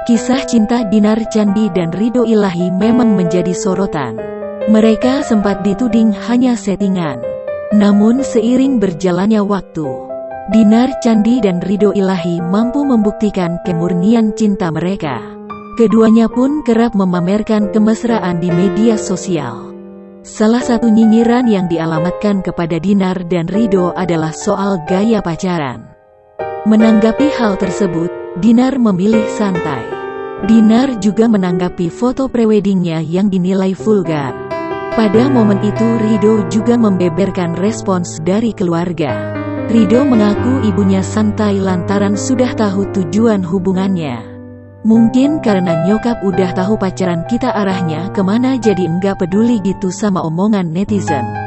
Kisah cinta Dinar Candi dan Ridho Ilahi memang menjadi sorotan. Mereka sempat dituding hanya settingan. Namun seiring berjalannya waktu, Dinar Candi dan Ridho Ilahi mampu membuktikan kemurnian cinta mereka. Keduanya pun kerap memamerkan kemesraan di media sosial. Salah satu nyinyiran yang dialamatkan kepada Dinar dan Ridho adalah soal gaya pacaran. Menanggapi hal tersebut, Dinar memilih santai. Dinar juga menanggapi foto preweddingnya yang dinilai vulgar. Pada momen itu Ridho juga membeberkan respons dari keluarga. Ridho mengaku ibunya santai lantaran sudah tahu tujuan hubungannya. Mungkin karena nyokap udah tahu pacaran kita arahnya kemana jadi enggak peduli gitu sama omongan netizen.